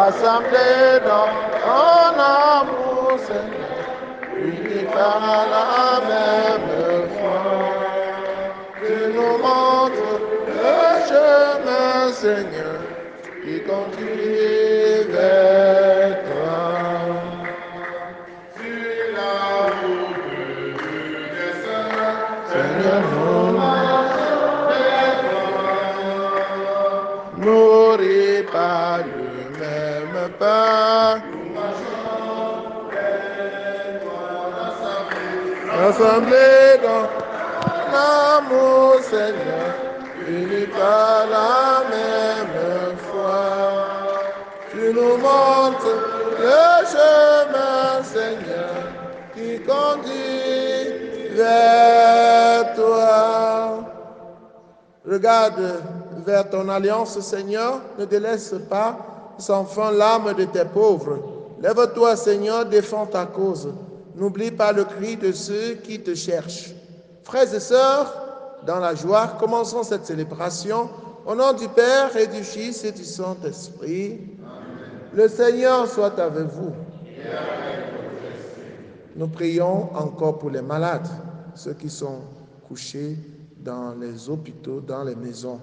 rassemblés dans ton amour, Seigneur, unis par la même foi. Tu nous montres le chemin, Seigneur, qui conduit vers toi. Sur la route du dessein, Seigneur, nous nourris par le même pain. Rassemblés dans l'amour, Seigneur, unis par la même foi. Tu nous montres le chemin, Seigneur, qui conduit vers toi. Regarde vers ton alliance, Seigneur, ne délaisse pas sans fin l'âme de tes pauvres. Lève-toi, Seigneur, défends ta cause. N'oublie pas le cri de ceux qui te cherchent. Frères et sœurs, dans la joie, commençons cette célébration au nom du Père et du Fils et du Saint-Esprit. Le Seigneur soit avec vous. Nous prions encore pour les malades, ceux qui sont couchés dans les hôpitaux, dans les maisons.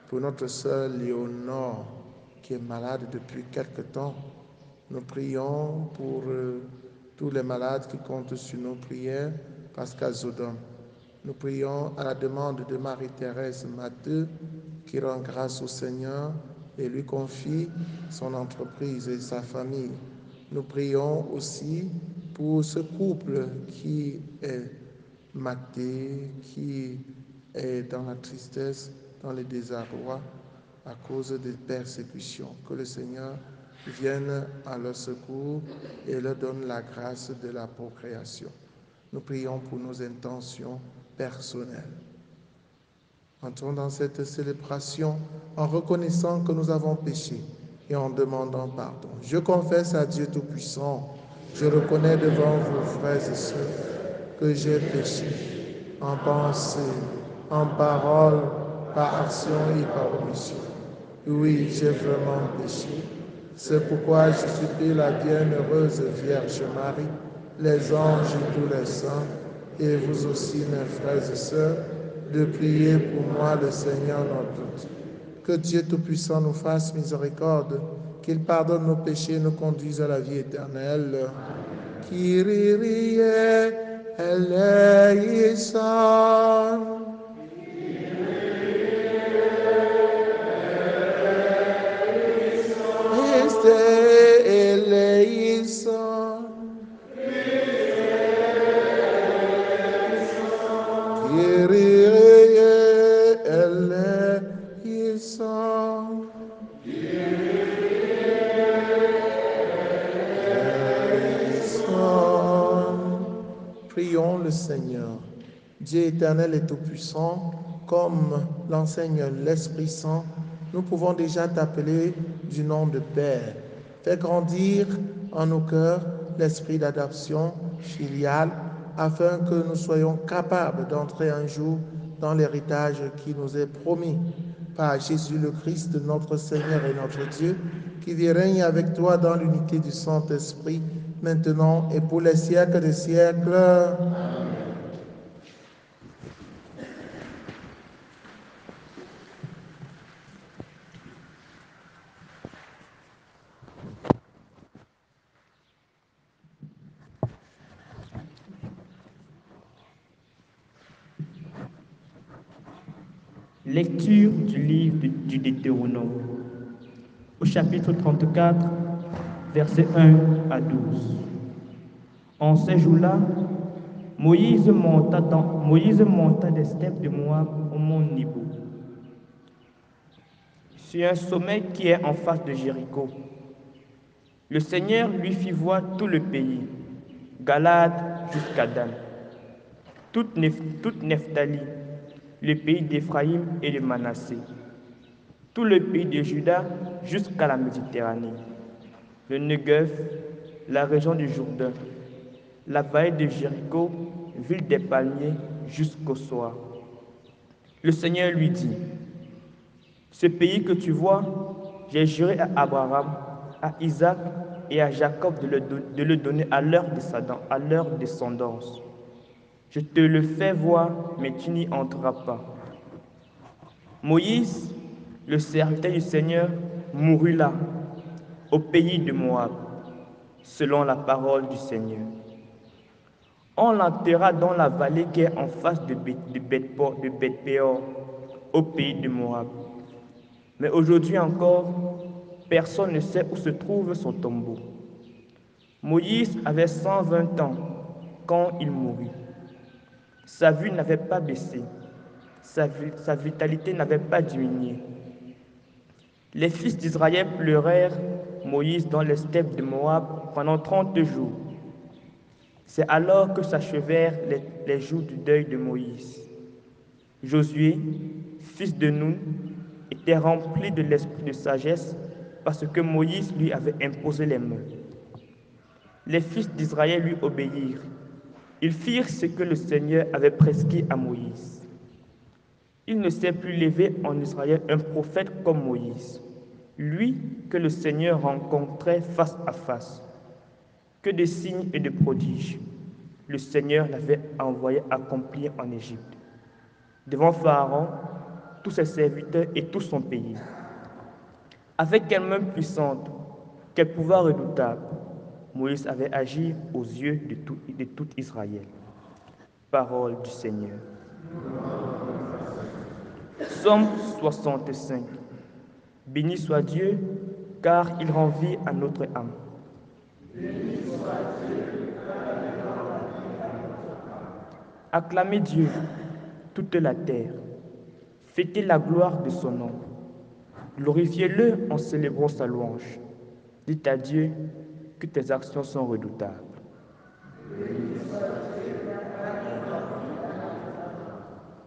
Pour notre sœur Léonore, qui est malade depuis quelque temps, nous prions pour tous les malades qui comptent sur nos prières, Pascal Zodom. Nous prions à la demande de Marie-Thérèse Matteux, qui rend grâce au Seigneur et lui confie son entreprise et sa famille. Nous prions aussi pour ce couple qui est maté, qui est dans la tristesse, dans le désarroi à cause des persécutions. Que le Seigneur vienne à leur secours et leur donne la grâce de la procréation. Nous prions pour nos intentions personnelles. Entrons dans cette célébration en reconnaissant que nous avons péché et en demandant pardon. Je confesse à Dieu Tout-Puissant, je reconnais devant vous, frères et sœurs, que j'ai péché en pensée, en parole, par action et par omission. Oui, j'ai vraiment péché. C'est pourquoi je supplie la bienheureuse Vierge Marie, les anges et tous les saints, et vous aussi, mes frères et sœurs, de prier pour moi, le Seigneur notre Dieu. Que Dieu Tout-Puissant nous fasse miséricorde, qu'il pardonne nos péchés et nous conduise à la vie éternelle. Kyrie eleison. Christe eleison. Kyrie eleison. Prions le Seigneur. Dieu éternel et tout-puissant, comme l'enseigne l'Esprit Saint, nous pouvons déjà t'appeler du nom de Père. Fais grandir en nos cœurs l'esprit d'adoption filiale, afin que nous soyons capables d'entrer un jour dans l'héritage qui nous est promis par Jésus le Christ, notre Seigneur et notre Dieu, qui vit et règne avec toi dans l'unité du Saint-Esprit, maintenant et pour les siècles des siècles. Amen. Lecture du livre du Deutéronome, au chapitre 34, versets 1 à 12. En ces jours-là, Moïse monta des steppes de Moab au mont Nebo, sur un sommet qui est en face de Jéricho. Le Seigneur lui fit voir tout le pays, Galade jusqu'à Dan, toute Nephtali, le pays d'Éphraïm et de Manassé, tout le pays de Juda jusqu'à la Méditerranée, le Negev, la région du Jourdain, la vallée de Jéricho, ville des palmiers, jusqu'au soir. Le Seigneur lui dit: ce pays que tu vois, j'ai juré à Abraham, à Isaac et à Jacob de le donner à leur descendance. Je te le fais voir, mais tu n'y entreras pas. Moïse, le serviteur du Seigneur, mourut là, au pays de Moab, selon la parole du Seigneur. On l'enterra dans la vallée qui est en face de Beth-Péor, au pays de Moab. Mais aujourd'hui encore, personne ne sait où se trouve son tombeau. Moïse avait 120 ans quand il mourut. Sa vue n'avait pas baissé, sa vitalité n'avait pas diminué. Les fils d'Israël pleurèrent Moïse dans les steppes de Moab pendant 30 jours. C'est alors que s'achevèrent les jours du deuil de Moïse. Josué, fils de Nun, était rempli de l'esprit de sagesse parce que Moïse lui avait imposé les mains. Les fils d'Israël lui obéirent. Ils firent ce que le Seigneur avait prescrit à Moïse. Il ne s'est plus levé en Israël un prophète comme Moïse, lui que le Seigneur rencontrait face à face. Que de signes et de prodiges le Seigneur l'avait envoyé accomplir en Égypte, devant Pharaon, tous ses serviteurs et tout son pays. Avec quelle main puissante, quel pouvoir redoutable, Moïse avait agi aux yeux de tout Israël. Parole du Seigneur. Psaume 65. Béni soit Dieu, car il rend vie à notre âme. Acclamez Dieu, toute la terre. Fêtez la gloire de son nom. Glorifiez-le en célébrant sa louange. Dites à Dieu que tes actions sont redoutables.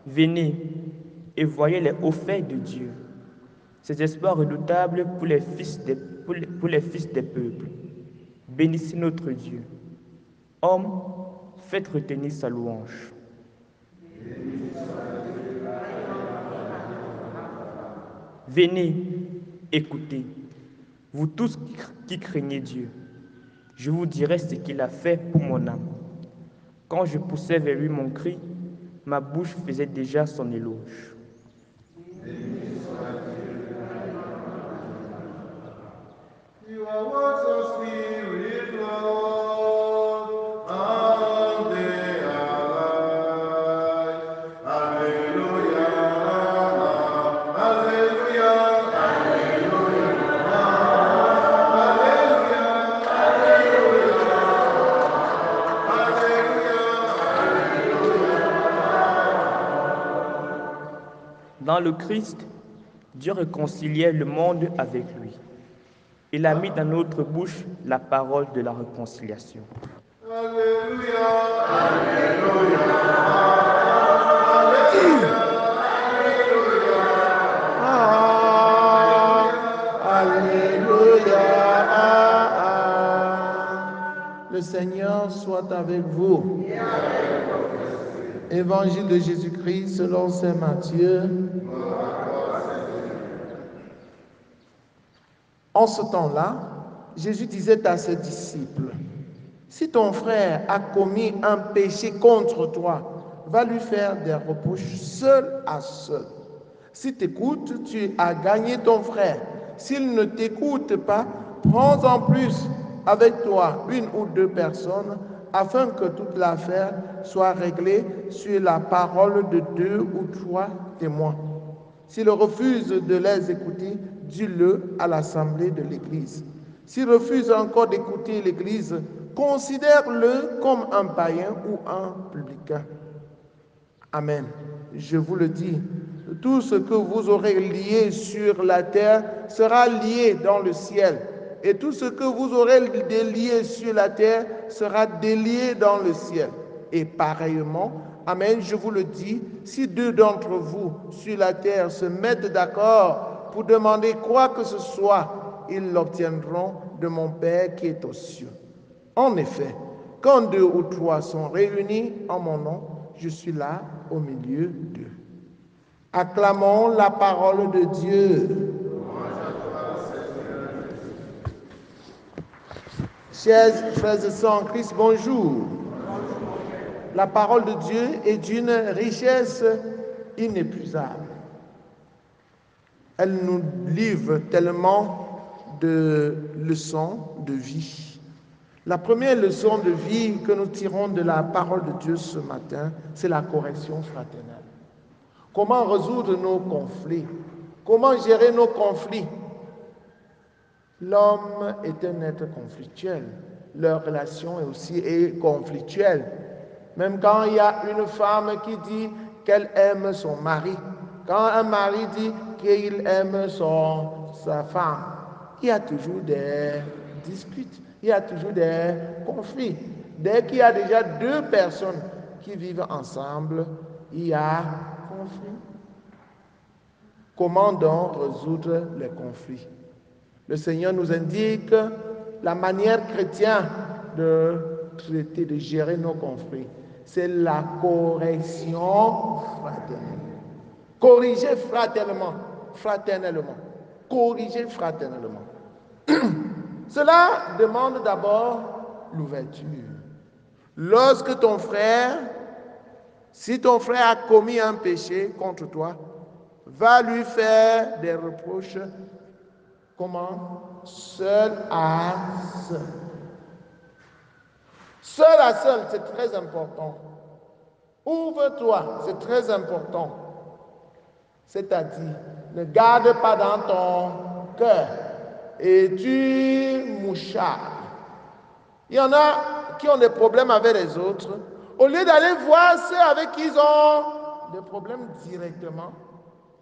Venez et voyez les hauts faits de Dieu, ses espoirs redoutables pour les fils des peuples. Bénissez notre Dieu. Hommes, faites retenir sa louange. Venez, écoutez, vous tous qui craignez Dieu. Je vous dirai ce qu'il a fait pour mon âme. Quand je poussais vers lui mon cri, ma bouche faisait déjà son éloge. Dans le Christ, Dieu réconciliait le monde avec lui. Il a mis dans notre bouche la parole de la réconciliation. Alléluia, Alléluia, Alléluia, Alléluia. Le Seigneur soit avec vous. Évangile de Jésus-Christ selon saint Matthieu. En ce temps-là, Jésus disait à ses disciples, « Si ton frère a commis un péché contre toi, va lui faire des reproches seul à seul. Si t'écoutes, tu as gagné ton frère. S'il ne t'écoute pas, prends en plus avec toi une ou deux personnes, afin que toute l'affaire soit réglée sur la parole de 2 ou 3 témoins. S'il refuse de les écouter, dis-le à l'assemblée de l'Église. S'il refuse encore d'écouter l'Église, considère-le comme un païen ou un publicain. Amen. Je vous le dis, tout ce que vous aurez lié sur la terre sera lié dans le ciel. Et tout ce que vous aurez délié sur la terre sera délié dans le ciel. Et pareillement, amen, je vous le dis, si 2 d'entre vous sur la terre se mettent d'accord pour demander quoi que ce soit, ils l'obtiendront de mon Père qui est aux cieux. En effet, quand 2 ou 3 sont réunis en mon nom, je suis là au milieu d'eux. Acclamons la parole de Dieu. Chers frères et sœurs en Christ, bonjour. La parole de Dieu est d'une richesse inépuisable. Elle nous livre tellement de leçons de vie. La première leçon de vie que nous tirons de la parole de Dieu ce matin, c'est la correction fraternelle. Comment résoudre nos conflits? Comment gérer nos conflits? L'homme est un être conflictuel. Leur relation est aussi conflictuelle. Même quand il y a une femme qui dit qu'elle aime son mari, quand un mari dit qu'il aime sa femme, il y a toujours des disputes, il y a toujours des conflits. Dès qu'il y a déjà deux personnes qui vivent ensemble, il y a conflit. Comment donc résoudre les conflits? Le Seigneur nous indique la manière chrétienne de traiter, de gérer nos conflits. C'est la correction fraternelle. Corriger fraternellement. Corriger fraternellement. Cela demande d'abord l'ouverture. Lorsque si ton frère a commis un péché contre toi, va lui faire des reproches. Comment? Seul à seul. Seul à seul, c'est très important. Ouvre-toi, c'est très important. C'est-à-dire, ne garde pas dans ton cœur et tu mouchardes. Il y en a qui ont des problèmes avec les autres. Au lieu d'aller voir ceux avec qui ils ont des problèmes directement,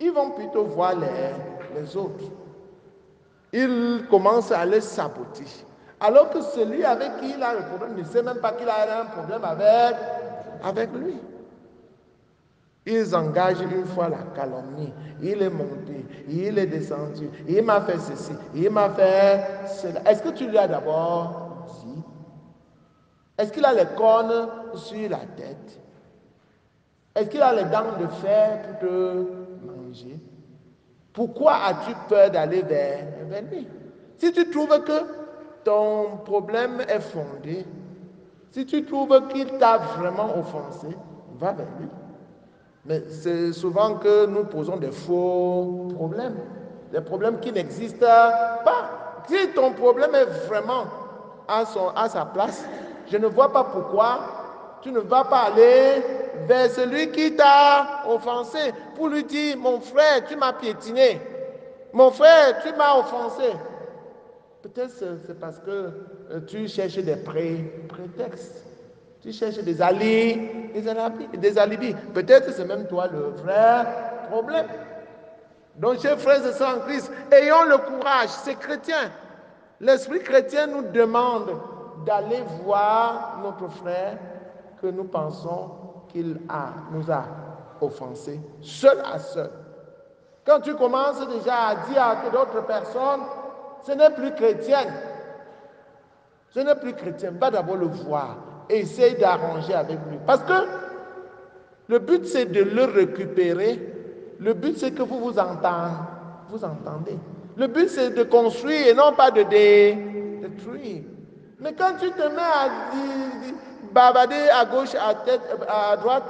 ils vont plutôt voir les autres. Ils commencent à les saboter. Alors que celui avec qui il a le problème ne sait même pas qu'il a un problème avec lui. Ils engagent une fois la calomnie. Il est monté, il est descendu, il m'a fait ceci, il m'a fait cela. Est-ce que tu lui as d'abord dit? Est-ce qu'il a les cornes sur la tête? Est-ce qu'il a les dents de fer pour te manger? Pourquoi as-tu peur d'aller vers lui? Si tu trouves que ton problème est fondé, si tu trouves qu'il t'a vraiment offensé, va vers lui. Mais c'est souvent que nous posons des faux problèmes, des problèmes qui n'existent pas. Si ton problème est vraiment à sa place, je ne vois pas pourquoi tu ne vas pas aller vers celui qui t'a offensé pour lui dire, mon frère, tu m'as piétiné. Mon frère, tu m'as offensé. Peut-être c'est parce que tu cherches des prétextes. Tu cherches des alibis. Peut-être c'est même toi le vrai problème. Donc, chers frères et sœurs en Christ, ayons le courage, c'est chrétien. L'esprit chrétien nous demande d'aller voir notre frère que nous pensons qu'il nous a offensés, seul à seul. Quand tu commences déjà à dire à d'autres personnes, ce n'est plus chrétien. Ce n'est plus chrétien. Va d'abord le voir et essaye d'arranger avec lui. Parce que le but, c'est de le récupérer. Le but, c'est que vous entendez. Le but, c'est de construire et non pas de détruire. Mais quand tu te mets à bavarder à gauche, à droite,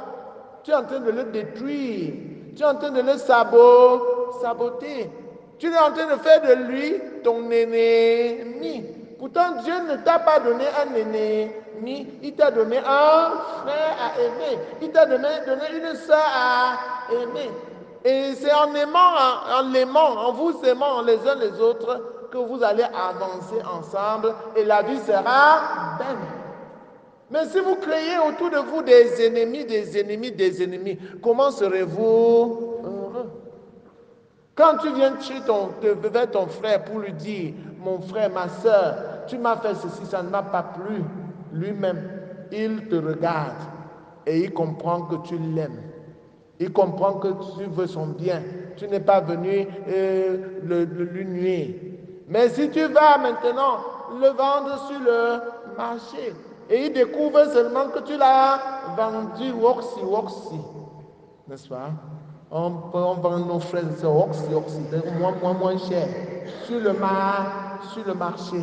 tu es en train de le détruire. Tu es en train de le saboter. Tu es en train de faire de lui ton ennemi. Pourtant, Dieu ne t'a pas donné un ennemi, il t'a donné un frère à aimer. Il t'a donné une sœur à aimer. Et c'est en l'aimant, en vous aimant les uns les autres, que vous allez avancer ensemble et la vie sera belle. Mais si vous créez autour de vous des ennemis, comment serez-vous heureux? Quand tu viens vers ton frère pour lui dire, mon frère, ma soeur, tu m'as fait ceci, ça ne m'a pas plu, lui-même, il te regarde et il comprend que tu l'aimes. Il comprend que tu veux son bien. Tu n'es pas venu lui nuire. Mais si tu vas maintenant le vendre sur le marché et il découvre seulement que tu l'as vendu worksi, n'est-ce pas? On vend nos frères et sœurs worksi, moins cher sur le marché.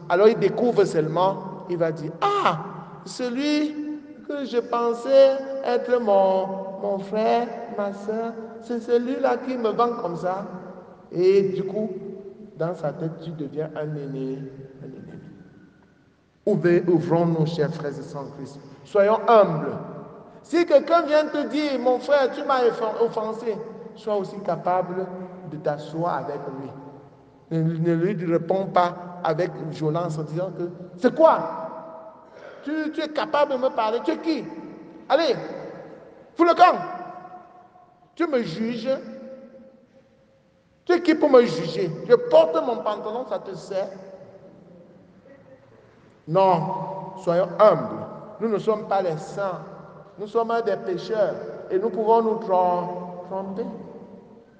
Alors il découvre seulement, il va dire, ah, celui que je pensais être mon frère, ma soeur, c'est celui-là qui me vend comme ça. Et du coup, dans sa tête, tu deviens un ennemi. Ouvrons-nous, chers frères et sœurs en Christ. Soyons humbles. Si quelqu'un vient te dire, mon frère, tu m'as offensé, sois aussi capable de t'asseoir avec lui. Ne lui réponds pas avec violence en disant que c'est quoi? Tu es capable de me parler? Tu es qui? Allez, fous le camp. Tu me juges? Tu es qui pour me juger? Je porte mon pantalon, ça te sert? Non, soyons humbles. Nous ne sommes pas les saints. Nous sommes des pécheurs et nous pouvons nous tromper.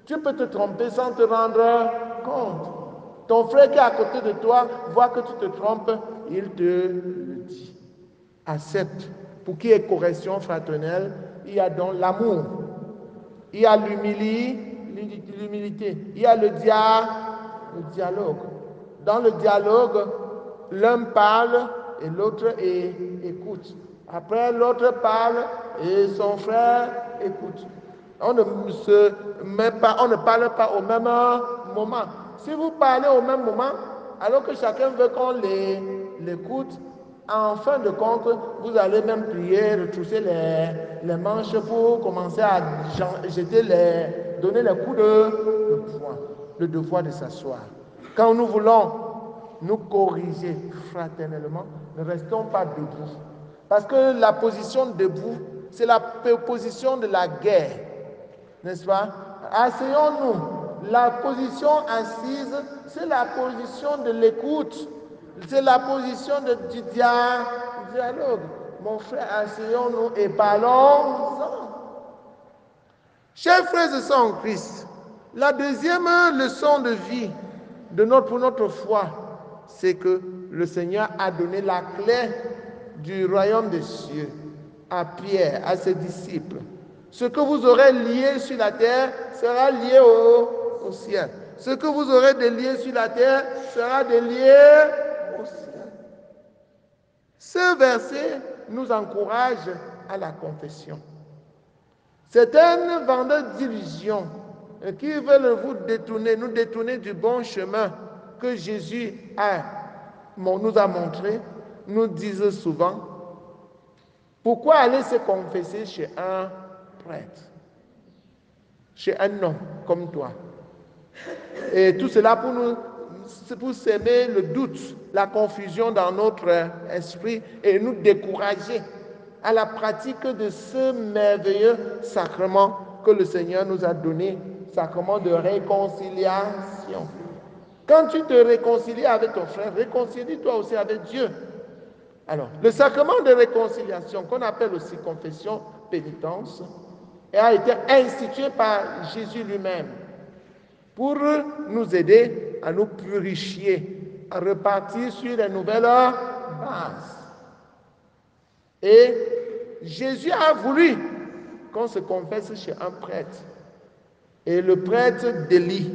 Tu peux te tromper sans te rendre compte. Ton frère qui est à côté de toi voit que tu te trompes, il te le dit. Accepte. Pour qu'il y ait correction fraternelle, il y a donc l'amour. Il y a l'humilité. Il y a le dialogue. Dans le dialogue, l'un parle et l'autre écoute. Après, l'autre parle et son frère écoute. On ne parle pas au même moment. Si vous parlez au même moment, alors que chacun veut qu'on l'écoute, en fin de compte, vous allez même prier, retrousser les manches pour commencer à donner les coups de poing. Le devoir de s'asseoir. Quand nous voulons nous corriger fraternellement, ne restons pas debout. Parce que la position debout, c'est la position de la guerre. N'est-ce pas? Asseyons-nous. La position assise, c'est la position de l'écoute. C'est la position du dialogue. Mon frère, asseyons-nous et parlons-en. Chers frères et sœurs en Christ, la deuxième leçon de vie pour notre foi, c'est que le Seigneur a donné la clé du royaume des cieux à Pierre, à ses disciples. Ce que vous aurez lié sur la terre sera lié au ciel. Ce que vous aurez délié sur la terre sera délié au ciel. Ce verset nous encourage à la confession. Certains vendeurs d'illusions qui veulent nous détourner du bon chemin que Jésus nous a montré, nous disent souvent, pourquoi aller se confesser chez un prêtre, chez un homme comme toi? Et tout cela pour s'aimer le doute, la confusion dans notre esprit et nous décourager à la pratique de ce merveilleux sacrement que le Seigneur nous a donné, sacrement de réconciliation. Quand tu te réconcilies avec ton frère, réconcilie-toi aussi avec Dieu. Alors, le sacrement de réconciliation, qu'on appelle aussi confession, pénitence, a été institué par Jésus lui-même pour nous aider à nous purifier, à repartir sur les nouvelles bases. Et Jésus a voulu qu'on se confesse chez un prêtre. Et le prêtre délie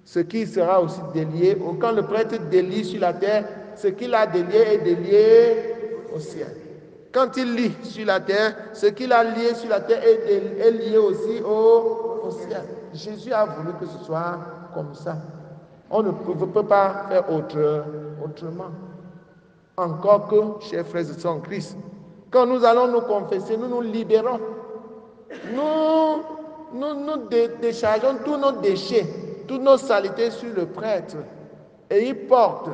ce qui sera aussi délié. Quand le prêtre délie sur la terre, ce qu'il a délié est délié au ciel. Quand il lie sur la terre, ce qu'il a lié sur la terre est lié aussi au ciel. Jésus a voulu que ce soit comme ça. On ne peut pas faire autrement. Encore que, chers frères et sœurs en Christ, quand nous allons nous confesser, nous nous libérons. Nous déchargeons tous nos déchets, toutes nos saletés sur le prêtre. Et il porte.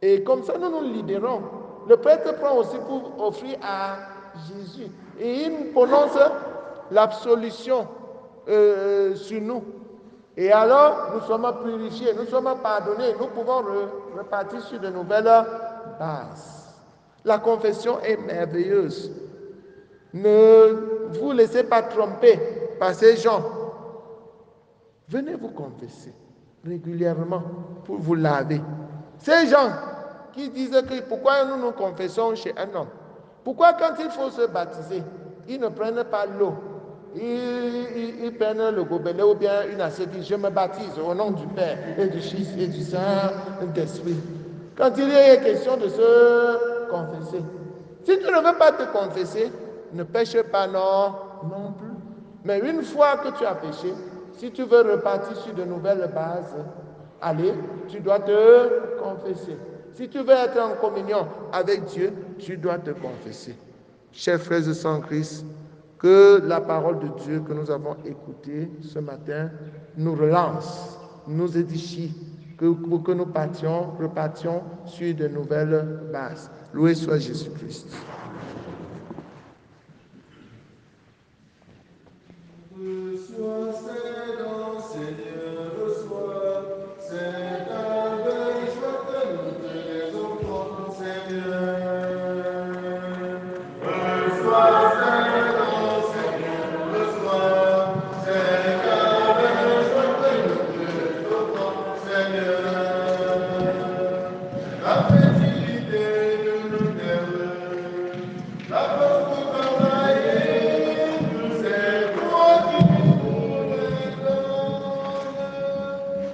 Et comme ça, nous nous libérons. Le prêtre prend aussi pour offrir à Jésus. Et il prononce l'absolution sur nous. Et alors, nous sommes purifiés, nous sommes pardonnés, nous pouvons repartir sur de nouvelles bases. La confession est merveilleuse. Ne vous laissez pas tromper par ces gens. Venez vous confesser régulièrement pour vous laver. Ces gens qui disent que pourquoi nous nous confessons chez un homme? Pourquoi quand il faut se baptiser, ils ne prennent pas l'eau? Ils prennent le gobelet ou bien une assiette, je me baptise au nom du Père et du Fils et du Saint-Esprit. Quand il est question de se confesser. Si tu ne veux pas te confesser, ne pêche pas, non plus. Mais une fois que tu as péché, si tu veux repartir sur de nouvelles bases, allez, tu dois te confesser. Si tu veux être en communion avec Dieu, tu dois te confesser. Chers frères et sœurs en Christ, que la parole de Dieu que nous avons écoutée ce matin nous relance, nous édifie, pour que nous repartions sur de nouvelles bases. Loué soit Jésus-Christ. Reçois, Seigneur, Seigneur, reçois, c'est avec joie que nous te les offrons, Seigneur. Reçois, Seigneur, Seigneur, reçois, c'est avec joie que nous te les offrons, Seigneur. La fertilité de nos terres, la force pour travailler, c'est toi qui nous les donnes.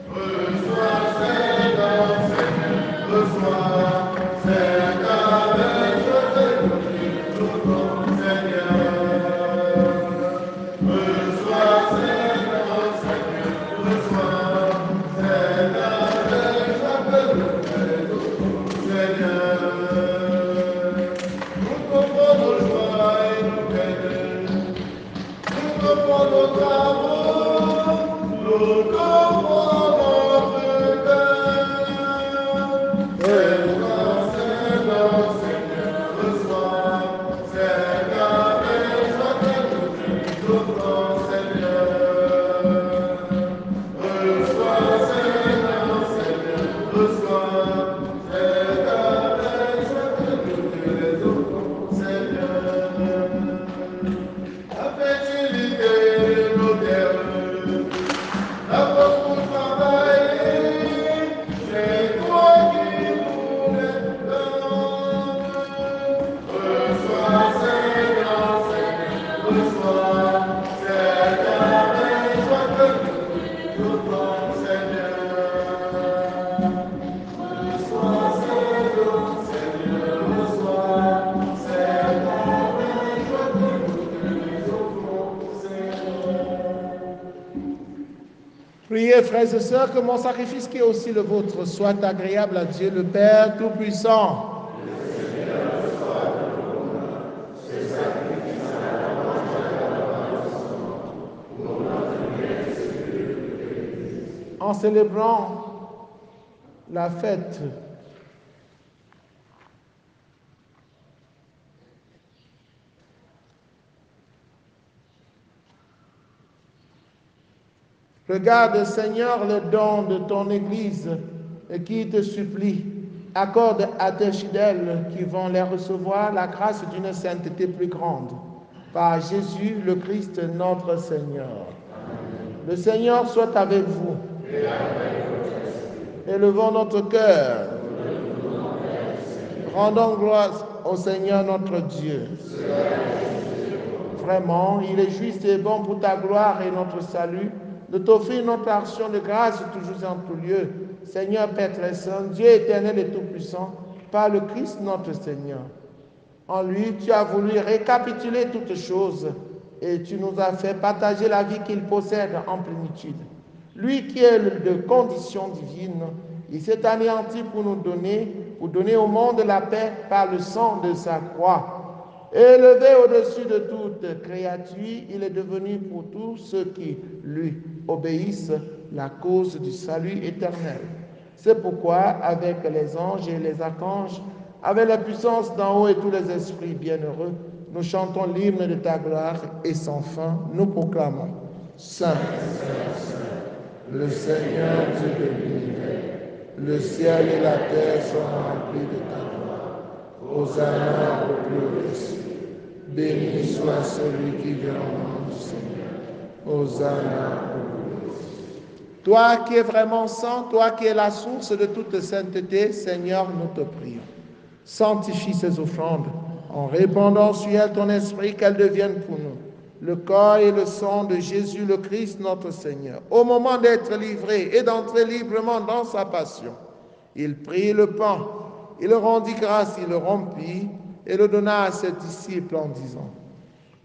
Reçois, Seigneur, Seigneur, reçois, c'est avec joie que nous te l'offrons, Seigneur. Reçois, Seigneur, Seigneur, reçois, c'est avec joie que nous te l'offrons, Seigneur. Nous comprenons nos joies et nos peines. Nous comprenons nos travaux. Nous comprenons notre cœur. Reçois, Seigneur, Seigneur, reçois. C'est avec joie que nous te l'offrons, Seigneur. Reçois, Seigneur, Seigneur, reçois. C'est avec joie que nous te les offrons, Seigneur. La fertilité de nos terres, la force pour travailler, c'est toi qui nous les donnes. Reçois, Seigneur, Seigneur, reçois, c'est avec joie que nous te l'offrons, Seigneur. Reçois, Seigneur, Seigneur, reçois, c'est avec joie que nous te les offrons, Seigneur. Priez, frères et sœurs, que mon sacrifice qui est aussi le vôtre soit agréable à Dieu le Père Tout-Puissant. En célébrant la fête regarde, Seigneur, le don de ton Église et qui te supplie. Accorde à tes fidèles qui vont les recevoir la grâce d'une sainteté plus grande. Par Jésus le Christ, notre Seigneur. Le Seigneur soit avec vous. Élevons notre cœur. Rendons gloire au Seigneur notre Dieu. Vraiment, il est juste et bon pour ta gloire et notre salut de t'offrir notre action de grâce toujours en tout lieu. Seigneur Père très saint, Dieu éternel et tout-puissant, par le Christ notre Seigneur. En lui, tu as voulu récapituler toutes choses et tu nous as fait partager la vie qu'il possède en plénitude. Lui qui est de condition divine, il s'est anéanti pour donner au monde la paix par le sang de sa croix. Élevé au-dessus de toute créature, il est devenu pour tous ceux qui lui obéissent la cause du salut éternel. C'est pourquoi, avec les anges et les archanges, avec la puissance d'en haut et tous les esprits bienheureux, nous chantons l'hymne de ta gloire et sans fin, nous proclamons Saint, Saint, Saint, le Seigneur Dieu de l'univers, le ciel et la terre sont remplis de ta gloire. Hosanna au plus au-dessus. Béni soit celui qui vient au nom du Seigneur. Hosanna au plus au-dessus. Toi qui es vraiment saint, toi qui es la source de toute sainteté, Seigneur, nous te prions. Sanctifie ces offrandes en répandant sur elles ton esprit, qu'elles deviennent pour nous le corps et le sang de Jésus le Christ notre Seigneur. Au moment d'être livré et d'entrer librement dans sa passion, Il prit le pain, il rendit grâce, il le rompit et le donna à ses disciples en disant,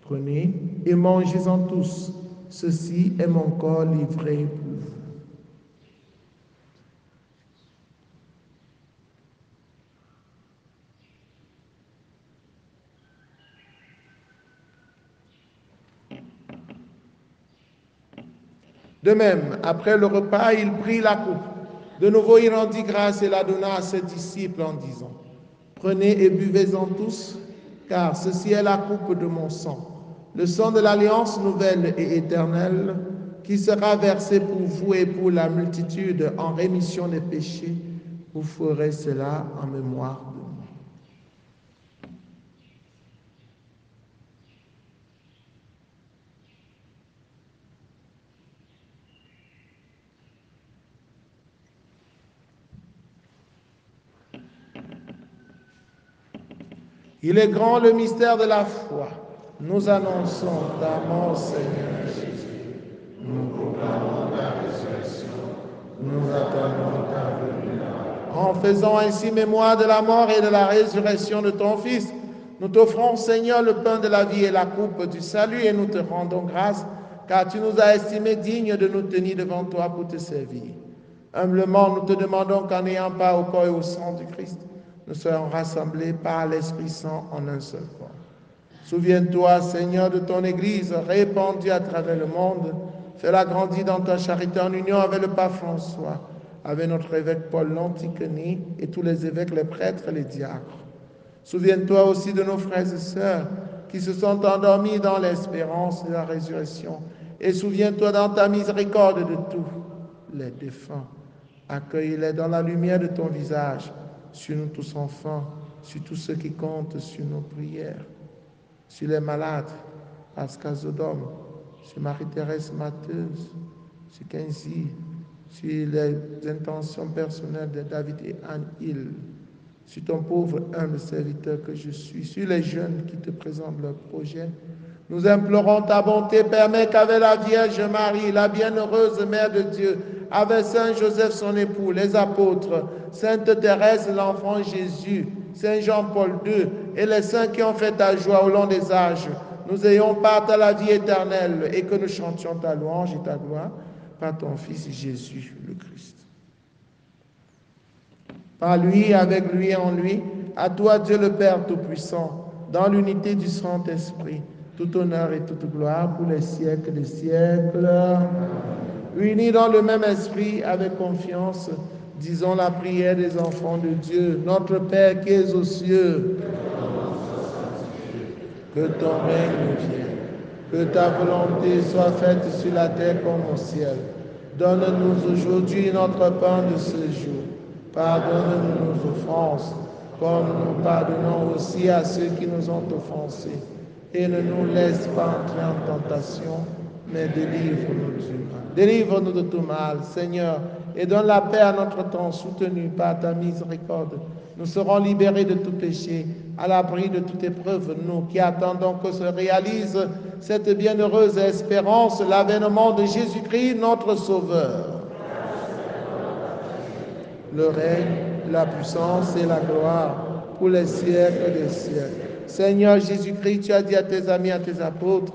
prenez et mangez-en tous, ceci est mon corps livré pour vous. De même, après le repas, il prit la coupe. De nouveau, il rendit grâce et la donna à ses disciples en disant, prenez et buvez-en tous, car ceci est la coupe de mon sang, le sang de l'alliance nouvelle et éternelle, qui sera versé pour vous et pour la multitude en rémission des péchés. Vous ferez cela en mémoire de moi. Il est grand le mystère de la foi. Nous annonçons ta mort, Seigneur Jésus. Nous proclamons ta résurrection. Nous attendons ta venue. En faisant ainsi mémoire de la mort et de la résurrection de ton Fils, nous t'offrons, Seigneur, le pain de la vie et la coupe du salut, et nous te rendons grâce, car tu nous as estimés dignes de nous tenir devant toi pour te servir. Humblement, nous te demandons qu'en ayant part au corps et au sang du Christ, nous soyons rassemblés par l'Esprit Saint en un seul corps. Souviens-toi, Seigneur, de ton Église répandue à travers le monde. Fais-la grandir dans ta charité en union avec le pape François, avec notre évêque Paul Lanticoni et tous les évêques, les prêtres et les diacres. Souviens-toi aussi de nos frères et sœurs qui se sont endormis dans l'espérance de la résurrection. Et souviens-toi dans ta miséricorde de tous les défunts. Accueille-les dans la lumière de ton visage, sur nous tous enfants, sur tous ceux qui comptent sur nos prières, sur les malades, Pascal Zodome, sur Marie-Thérèse Mateuse, sur Kenzie, sur les intentions personnelles de David et Anne Hill, sur ton pauvre humble serviteur que je suis, sur les jeunes qui te présentent leurs projets. Nous implorons ta bonté, permets qu'avec la Vierge Marie, la bienheureuse Mère de Dieu, avec Saint Joseph son époux, les apôtres, Sainte Thérèse, l'enfant Jésus, Saint Jean-Paul II et les saints qui ont fait ta joie au long des âges, nous ayons part à la vie éternelle et que nous chantions ta louange et ta gloire par ton Fils Jésus le Christ. Par lui, avec lui et en lui, à toi Dieu le Père Tout-Puissant, dans l'unité du Saint-Esprit, tout honneur et toute gloire pour les siècles des siècles. Unis dans le même esprit, avec confiance, disons la prière des enfants de Dieu. Notre Père qui es aux cieux, que ton règne vienne, que ta volonté soit faite sur la terre comme au ciel. Donne-nous aujourd'hui notre pain de ce jour. Pardonne-nous nos offenses, comme nous pardonnons aussi à ceux qui nous ont offensés. Et ne nous laisse pas entrer en tentation, mais délivre-nous du mal. Délivre-nous de tout mal, Seigneur, et donne la paix à notre temps, soutenu par ta miséricorde. Nous serons libérés de tout péché, à l'abri de toute épreuve, nous qui attendons que se réalise cette bienheureuse espérance, l'avènement de Jésus-Christ, notre Sauveur. Le règne, la puissance et la gloire pour les siècles des siècles. Seigneur Jésus-Christ, tu as dit à tes amis, à tes apôtres,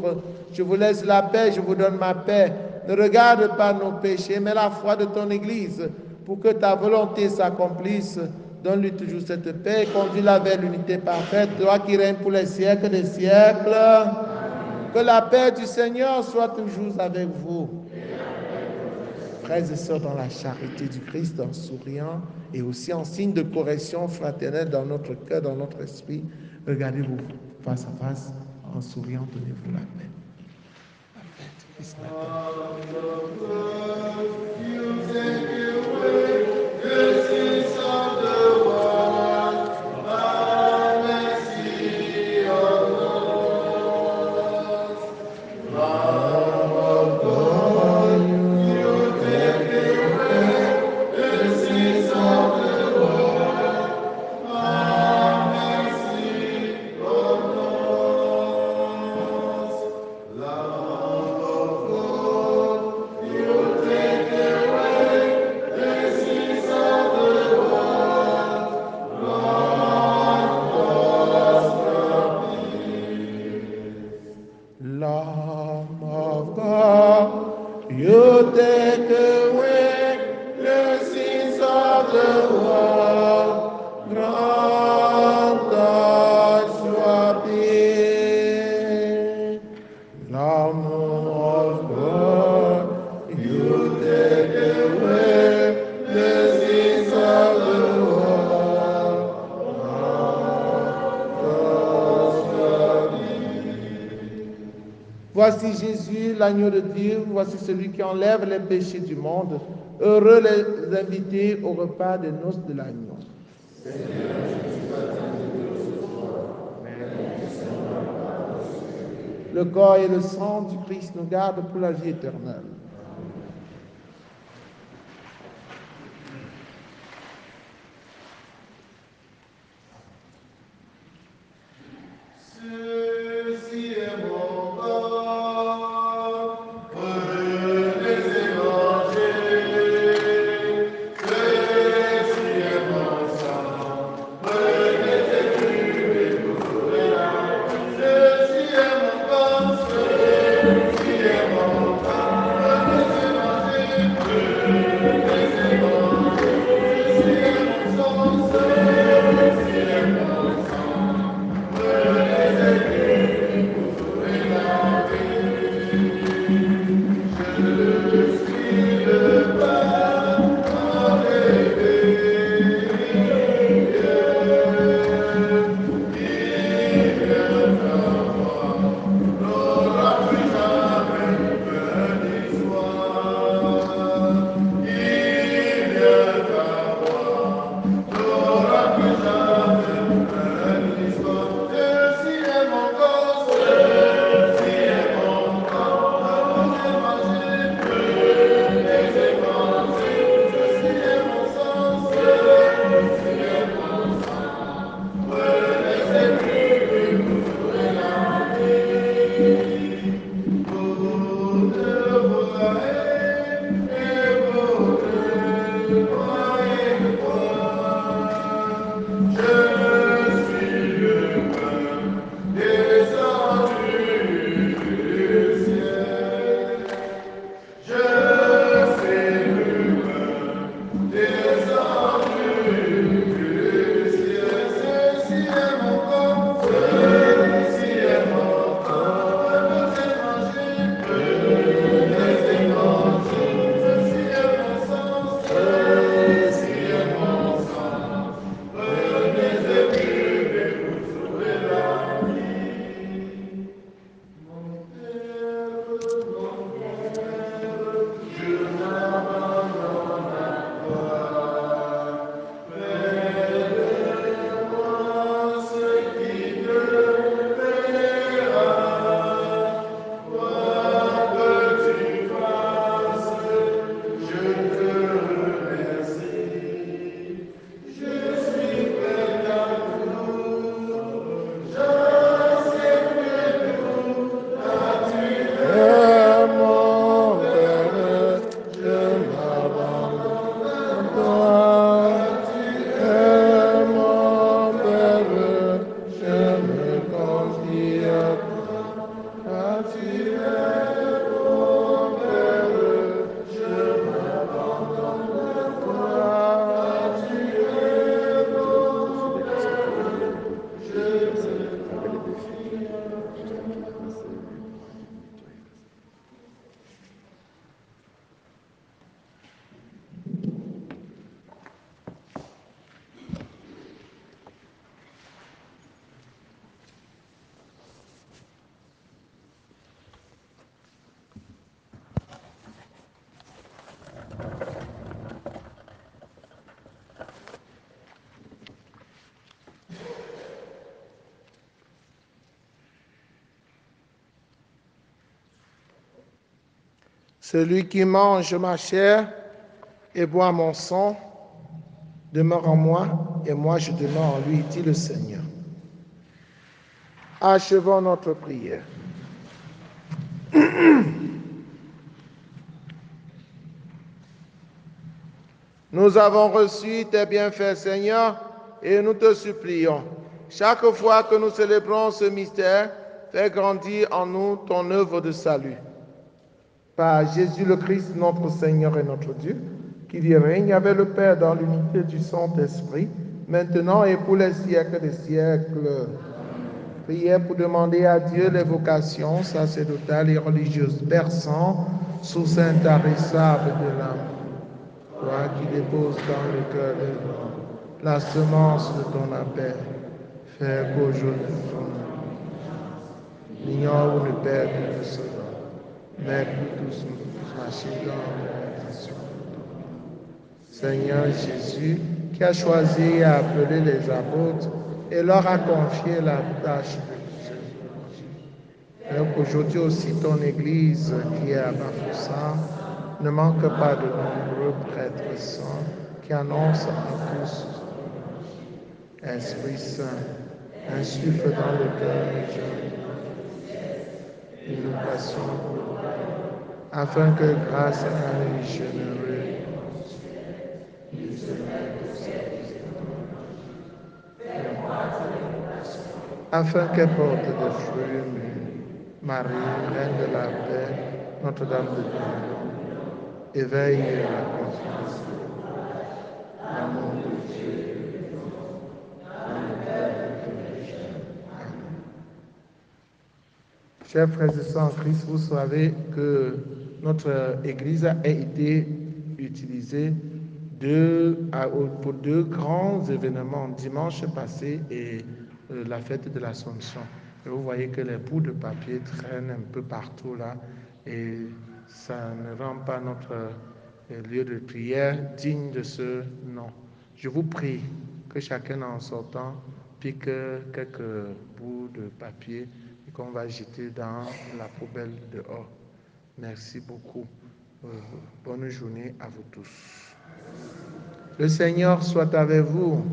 je vous laisse la paix, je vous donne ma paix. Ne regarde pas nos péchés, mais la foi de ton Église, pour que ta volonté s'accomplisse. Donne-lui toujours cette paix et conduis-la vers l'unité parfaite, toi qui règnes pour les siècles des siècles. Que la paix du Seigneur soit toujours avec vous. Frères et sœurs, dans la charité du Christ, en souriant et aussi en signe de correction fraternelle dans notre cœur, dans notre esprit, regardez-vous face à face, en souriant, donnez-vous la paix. La paix du Christ le Fils of the world, grant us your peace. L'amour of God, you take away the sins of the world. Voici Jésus, l'agneau de Dieu, voici celui qui enlève les péchés du monde. Heureux les invités au repas des noces de l'agneau. Le corps et le sang du Christ nous gardent pour la vie éternelle. Ceci est mon corps, prenez et mangez. Ceci est mon sang, prenez et buvez pour la vie. Ceci est mon corps, ceci est mon corps, prenez et mangez. Prenez et mangez. Ceci est mon sang, ceci est mon sang. Celui qui mange ma chair et boit mon sang demeure en moi et moi je demeure en lui, dit le Seigneur. Achevons notre prière. Nous avons reçu tes bienfaits, Seigneur, et nous te supplions. Chaque fois que nous célébrons ce mystère, fais grandir en nous ton œuvre de salut. par Jésus le Christ, notre Seigneur et notre Dieu, qui vit et règne avec le Père dans l'unité du Saint-Esprit, maintenant et pour les siècles des siècles. Prière pour demander à Dieu les vocations sacerdotales et religieuses versant sous intarissable de l'âme. Toi qui déposes dans le cœur de l'homme la semence de ton appel, fais qu'aujourd'hui l'ignore ou ne perde de cela, mais que tous nous marchions dans l'orientation. Seigneur Jésus, qui a choisi et a appelé les apôtres et leur a confié la tâche de Jésus. Et qu'aujourd'hui aussi ton Église qui est à Bafoussam ne manque pas de nombreux prêtres saints qui annoncent à tous. Esprit Saint, insuffle dans le cœur des jeunes et nous passions afin que grâce à un généreux afin qu'elle porte des fruits mûrs. Marie, Reine de la paix, Notre-Dame de Guérison, éveille la confiance, l'amour de Dieu, dans le cœur de Jésus. Amen. Chers frères et sœurs en Christ, vous savez que notre Église a été utilisée pour deux grands événements, dimanche passé et la fête de l'Assomption. Et vous voyez que les bouts de papier traînent un peu partout là et ça ne rend pas notre lieu de prière digne de ce nom. Je vous prie que chacun en sortant pique quelques bouts de papier et qu'on va jeter dans la poubelle dehors. Merci beaucoup. Bonne journée à vous tous. Le Seigneur soit avec vous.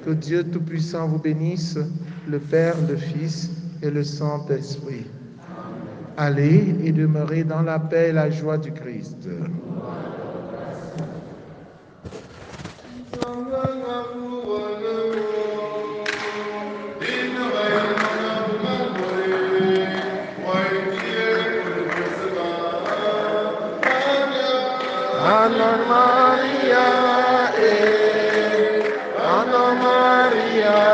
Que Dieu Tout-Puissant vous bénisse, le Père, le Fils et le Saint-Esprit. Allez et demeurez dans la paix et la joie du Christ. Anna Maria, Anna Maria.